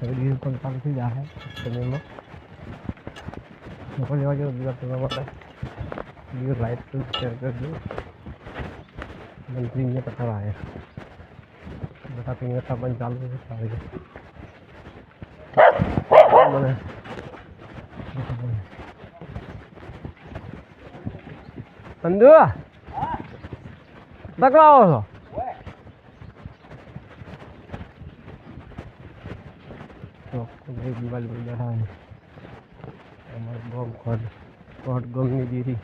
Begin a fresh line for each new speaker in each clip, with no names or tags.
video call चालू थी जा है समय में मोबाइल लेवा जो दिया तो वाला वीडियो लाइक टू शेयर कर दो मंत्री ने पता आया बता पिंग का बन चालू है सारे मैंने बंदू बकलाओ हो तो एक दीवार बन रहा है हमारे गांव कोट गमनी दीदी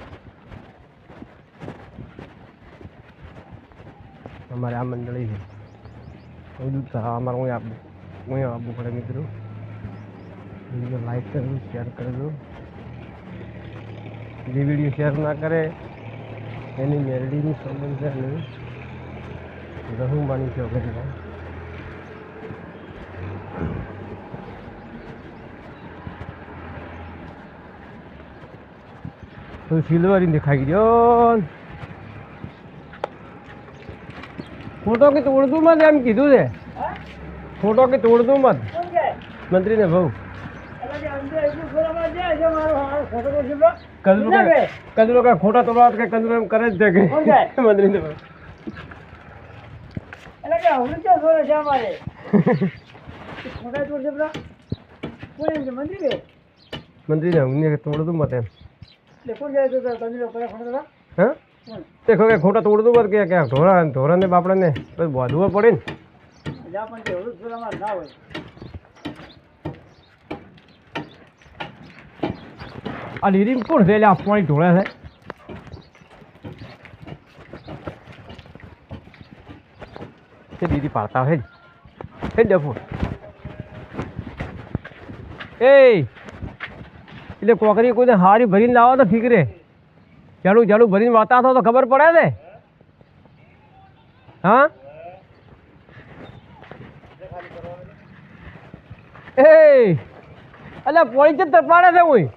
हमारे आ मंडली है हमारा वहीं आबू पड़े मित्रों वीडियो लाइक कर दो शेयर कर दो जो वीडियो शेयर ना करे एनी मेलडी ની સમસ્યા નહીં રહું માની છે વગર તો સિલ્વર इन दिखाई दो फोटो की तोड़ दूं मत एम कीधु है फोटो की तोड़ दूं मत मंत्री ने भाऊ कंदरो का खोटा तोड़ा के कंदरो में करे देखे मंत्री ने भाऊ
अरे क्या हो क्या हो रहा है हमारे खोटा तोड़ दे बड़ा कोई नहीं
मंत्री ने उन्हें तोड़ दूं मत एम
देखो जाए तो कंदरो का खोटा
हां देखो के खोटा तोड़ दूं मत क्या ढोरा ने बापड़ा ने तो बाधुआ पड़े ने
जा पण ते होल थोड़ा मार ना होय
आ लीरी कोण से ले पानी ढोड़ा है ते दीदी पाता है देखो ए એટલે કોકરી કોઈને હારી ભરીને લાવો તો ઠીક રે જાડું જાડું ભરીને વાતા તો ખબર પડે ને હા એ અલા પોણી જ તપાડે છે કોઈ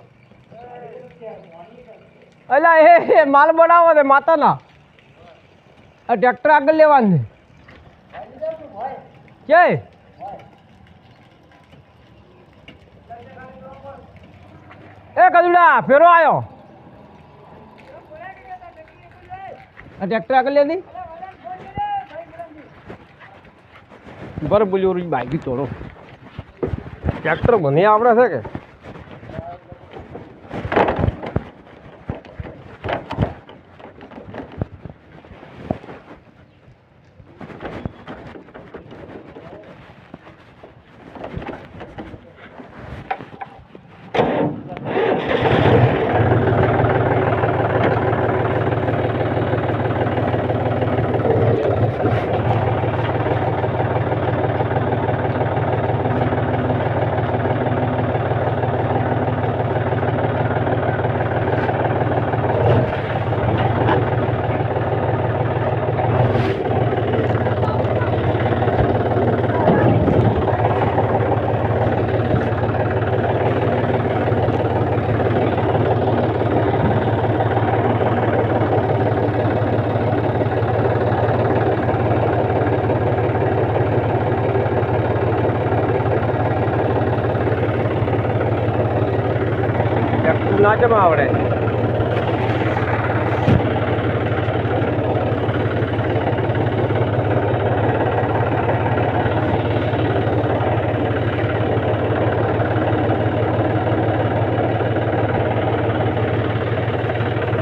અલા એ માલ બનાવો છે માતાના આ ટ્રેક્ટર આગળ લેવાનું છે એ કદુડા ફેરો આવ્યો આ ટ્રેક્ટર આગળ લે દી બર બોલ્યો બાઈક તોડો ટ્રેક્ટર મને આવડે છે કે નાચમાં આવડે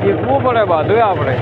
શીખવું પડે બધું આપણે